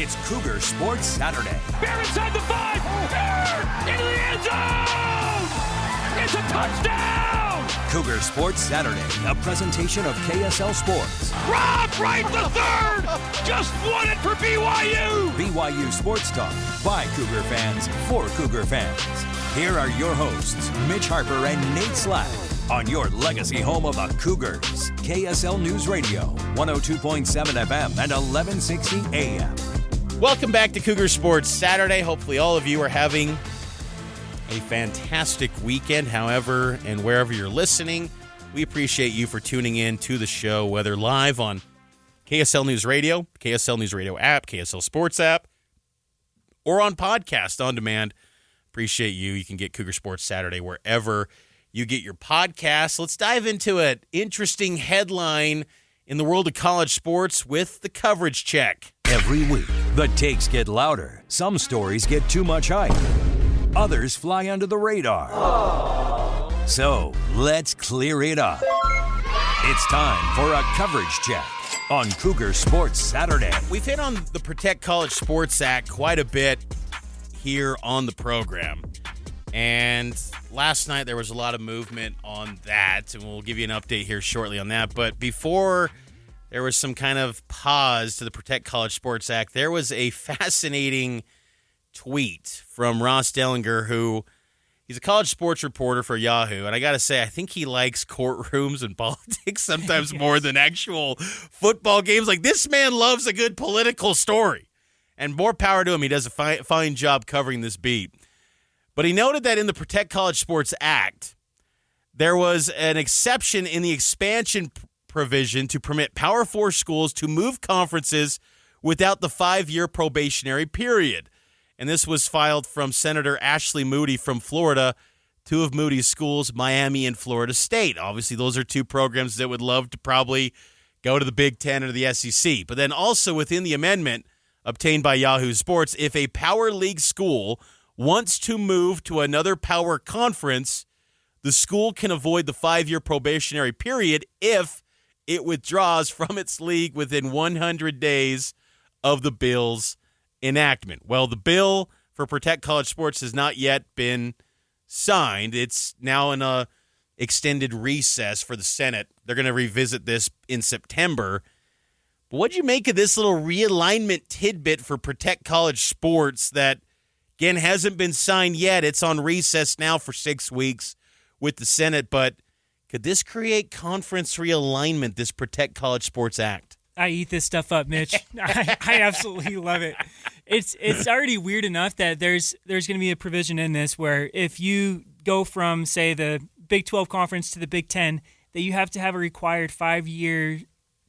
It's Cougar Sports Saturday. Bear inside the 5. Bear into the end zone. It's a touchdown. Cougar Sports Saturday, a presentation of KSL Sports. Rob Wright the third. Just won it for BYU. BYU Sports Talk by Cougar fans for Cougar fans. Here are your hosts, Mitch Harper and Nate Slack, on your legacy home of the Cougars, KSL News Radio, 102.7 FM and 1160 AM. Welcome back to Cougar Sports Saturday. Hopefully all of you are having a fantastic weekend, however and wherever you're listening. We appreciate you for tuning in to the show, whether live on KSL News Radio, KSL News Radio app, KSL Sports app, or on podcast on demand. Appreciate you. You can get Cougar Sports Saturday wherever you get your podcasts. Let's dive into an interesting headline in the world of college sports with the coverage check. Every week, the takes get louder. Some stories get too much hype. Others fly under the radar. So, let's clear it up. It's time for a coverage check on Cougar Sports Saturday. We've hit on the Protect College Sports Act quite a bit here on the program. And last night there was a lot of movement on that, and we'll give you an update here shortly on that. But before there was some kind of pause to the Protect College Sports Act, there was a fascinating tweet from Ross Dellinger, who he's a college sports reporter for Yahoo. And I got to say, I think he likes courtrooms and politics sometimes more than actual football games. Like, this man loves a good political story. And more power to him. He does a fine job covering this beat. But he noted that in the Protect College Sports Act, there was an exception in the expansion provision to permit Power 4 schools to move conferences without the 5-year probationary period. And this was filed from Senator Ashley Moody from Florida, two of Moody's schools, Miami and Florida State. Obviously, those are two programs that would love to probably go to the Big Ten or the SEC. But then also within the amendment obtained by Yahoo Sports, if a Power League school wants to move to another power conference, the school can avoid the 5-year probationary period if it withdraws from its league within 100 days of the bill's enactment. Well, the bill for Protect College Sports has not yet been signed. It's now in a extended recess for the Senate. They're going to revisit this in September. But what'd you make of this little realignment tidbit for Protect College Sports that, again, hasn't been signed yet? It's on recess now for 6 weeks with the Senate, but could this create conference realignment, this Protect College Sports Act? I eat this stuff up, Mitch. I absolutely love it. It's already weird enough that there's going to be a provision in this where if you go from, say, the Big 12 conference to the Big 10, that you have to have a required 5-year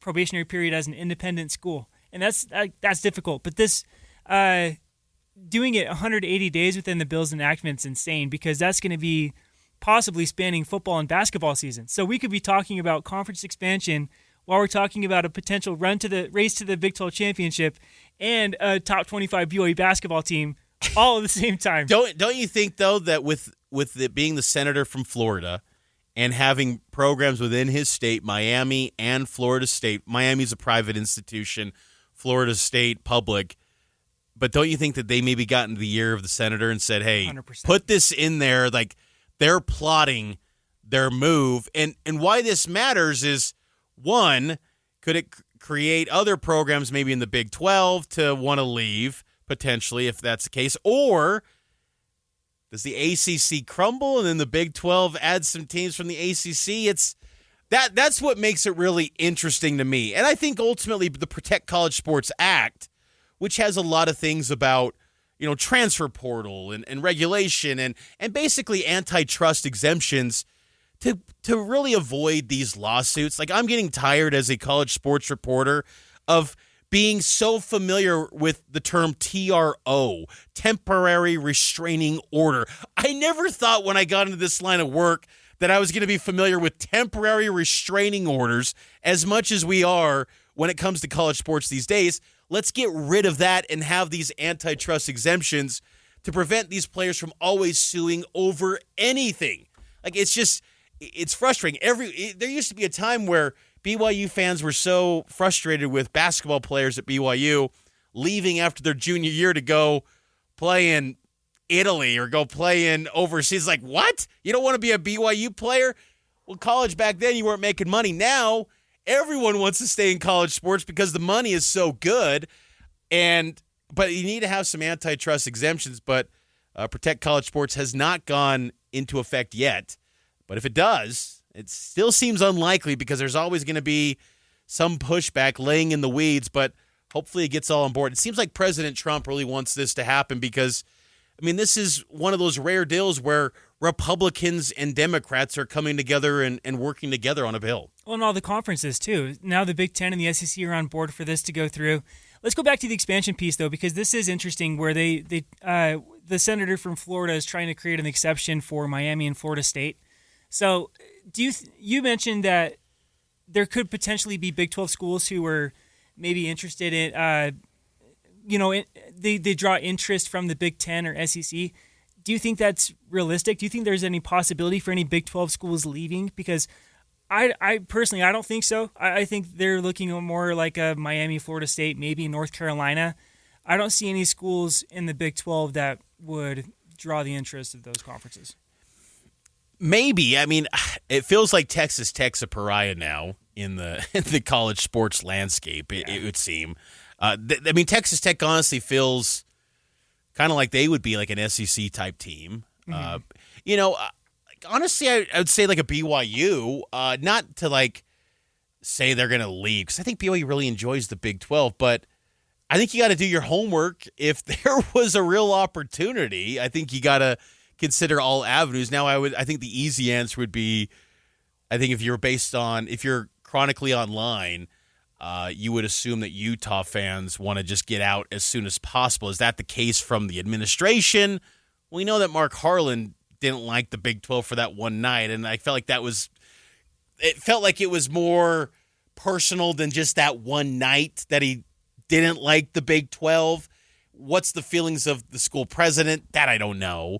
probationary period as an independent school. And that's difficult. But this doing it 180 days within the bill's enactment is insane, because that's going to be possibly spanning football and basketball season. So we could be talking about conference expansion while we're talking about a potential race to the Big 12 championship and a top 25 BYU basketball team all at the same time. Don't you think, though, that with it being the senator from Florida and having programs within his state, Miami and Florida State, Miami's a private institution, Florida State public, but don't you think that they maybe got into the ear of the senator and said, hey, 100%. Put this in there, like they're plotting their move. And why this matters is, one, could it create other programs maybe in the Big 12 to want to leave, potentially, if that's the case? Or does the ACC crumble and then the Big 12 adds some teams from the ACC? That's what makes it really interesting to me. And I think ultimately the Protect College Sports Act, which has a lot of things about, transfer portal and regulation and basically antitrust exemptions to really avoid these lawsuits. Like, I'm getting tired as a college sports reporter of being so familiar with the term TRO, temporary restraining order. I never thought when I got into this line of work that I was going to be familiar with temporary restraining orders as much as we are when it comes to college sports these days. Let's get rid of that and have these antitrust exemptions to prevent these players from always suing over anything. Like, it's frustrating. There used to be a time where BYU fans were so frustrated with basketball players at BYU leaving after their junior year to go play in Italy or go play in overseas. Like, what? You don't want to be a BYU player? Well, college back then, you weren't making money. Now, everyone wants to stay in college sports because the money is so good. But you need to have some antitrust exemptions. But Protect College Sports has not gone into effect yet. But if it does, it still seems unlikely because there's always going to be some pushback laying in the weeds. But hopefully it gets all on board. It seems like President Trump really wants this to happen because, I mean, this is one of those rare deals where Republicans and Democrats are coming together and working together on a bill. Well, and all the conferences, too. Now the Big Ten and the SEC are on board for this to go through. Let's go back to the expansion piece, though, because this is interesting where the senator from Florida is trying to create an exception for Miami and Florida State. So you mentioned that there could potentially be Big 12 schools who are maybe interested in, they draw interest from the Big 10 or SEC. Do you think that's realistic? Do you think there's any possibility for any Big 12 schools leaving? Because I personally, I don't think so. I think they're looking more like a Miami, Florida State, maybe North Carolina. I don't see any schools in the Big 12 that would draw the interest of those conferences. Maybe. I mean, it feels like Texas Tech's a pariah now in the college sports landscape, it would seem. I mean, Texas Tech honestly feels kind of like they would be like an SEC-type team. Mm-hmm. Honestly, I would say like a BYU, not to like say they're going to leave, because I think BYU really enjoys the Big 12, but I think you got to do your homework. If there was a real opportunity, I think you got to consider all avenues. Now, I think the easy answer would be, I think if you're chronically online, you would assume that Utah fans want to just get out as soon as possible. Is that the case from the administration? We know that Mark Harlan didn't like the Big 12 for that one night, and I felt like it was more personal than just that one night that he didn't like the Big 12. What's the feelings of the school president? That I don't know.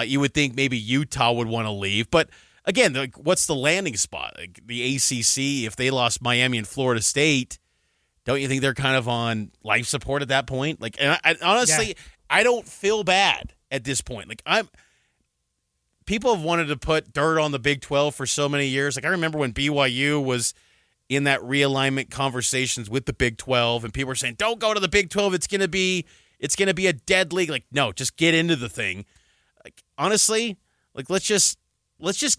You would think maybe Utah would want to leave, but again, like, what's the landing spot? Like the ACC, if they lost Miami and Florida State, don't you think they're kind of on life support at that point? Like, and I honestly, I don't feel bad at this point. Like, people have wanted to put dirt on the Big 12 for so many years. Like, I remember when BYU was in that realignment conversations with the Big 12, and people were saying, "Don't go to the Big 12. It's gonna be a dead league." Like, no, just get into the thing. Like, honestly, like let's just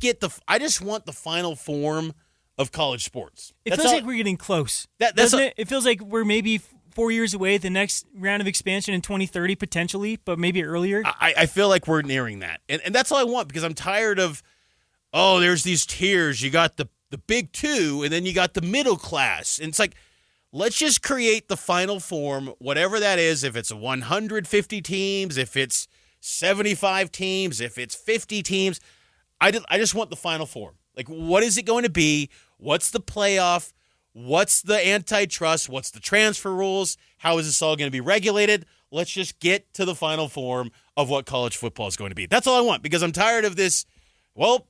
get I just want the final form of college sports. It feels like we're getting close. Doesn't it? It feels like we're maybe 4 years away, the next round of expansion in 2030 potentially, but maybe earlier. I feel like we're nearing that. And that's all I want, because I'm tired of, there's these tiers. You got the Big Two, and then you got the middle class. And it's like, let's just create the final form, whatever that is, if it's 150 teams, if it's 75 teams, if it's 50 teams. I just want the final form. Like, what is it going to be? What's the playoff? What's the antitrust? What's the transfer rules? How is this all going to be regulated? Let's just get to the final form of what college football is going to be. That's all I want, because I'm tired of this. Well,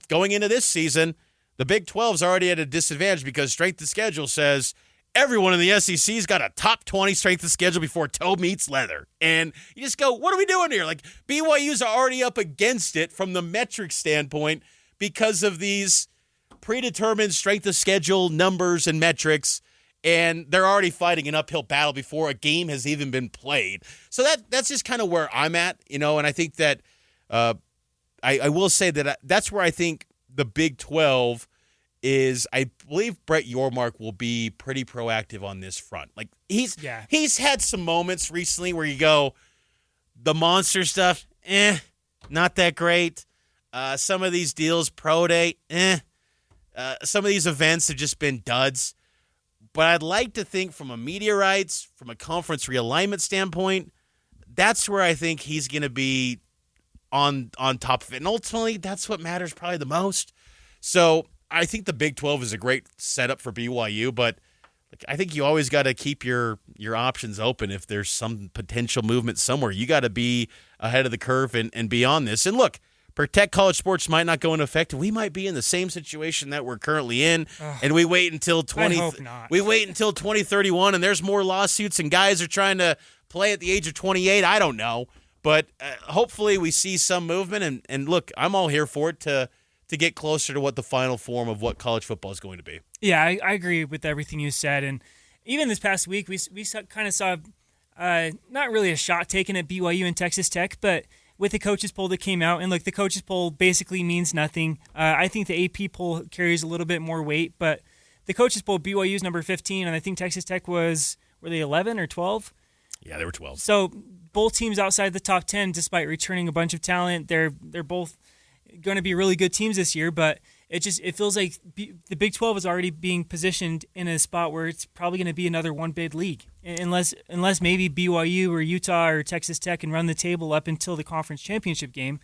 going into this season, the Big 12's already at a disadvantage because strength of schedule says everyone in the SEC's got a top 20 strength of schedule before toe meets leather. And you just go, what are we doing here? Like, BYU's already up against it from the metric standpoint because of these predetermined strength of schedule numbers and metrics, and they're already fighting an uphill battle before a game has even been played. So that's just kind of where I'm at, and I think that I will say that that's where I think the Big 12 is. I believe Brett Yormark will be pretty proactive on this front. Like, he's had some moments recently where you go, the monster stuff, not that great. Some of these deals, pro day, some of these events have just been duds. But I'd like to think from a media rights, from a conference realignment standpoint, that's where I think he's going to be on top of it. And ultimately, that's what matters probably the most. So I think the Big 12 is a great setup for BYU, but I think you always got to keep your options open. If there's some potential movement somewhere, you got to be ahead of the curve and be on this. And look, Protect College Sports might not go into effect. We might be in the same situation that we're currently in, and we wait until I hope not. we wait until 2031, and there's more lawsuits, and guys are trying to play at the age of 28. I don't know, but hopefully we see some movement. And look, I'm all here for it to get closer to what the final form of what college football is going to be. Yeah, I agree with everything you said, and even this past week we kind of saw not really a shot taken at BYU and Texas Tech, but with the coaches poll that came out, and look, the coaches poll basically means nothing. I think the AP poll carries a little bit more weight, but the coaches poll, BYU is number 15, and I think Texas Tech were they 11 or 12? Yeah, they were 12. So both teams outside the top 10, despite returning a bunch of talent, they're both going to be really good teams this year, but it feels like the Big 12 is already being positioned in a spot where it's probably going to be another one bid league, unless maybe BYU or Utah or Texas Tech can run the table up until the conference championship game.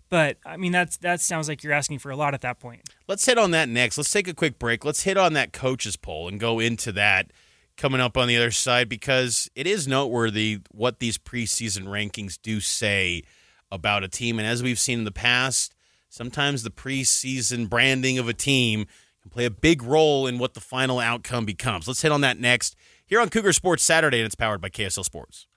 But I mean, that sounds like you're asking for a lot at that point. Let's hit on that next. Let's take a quick break. Let's hit on that coaches poll and go into that coming up on the other side, because it is noteworthy what these preseason rankings do say about a team. And as we've seen in the past, sometimes the preseason branding of a team can play a big role in what the final outcome becomes. Let's hit on that next here on Cougar Sports Saturday, and it's powered by KSL Sports.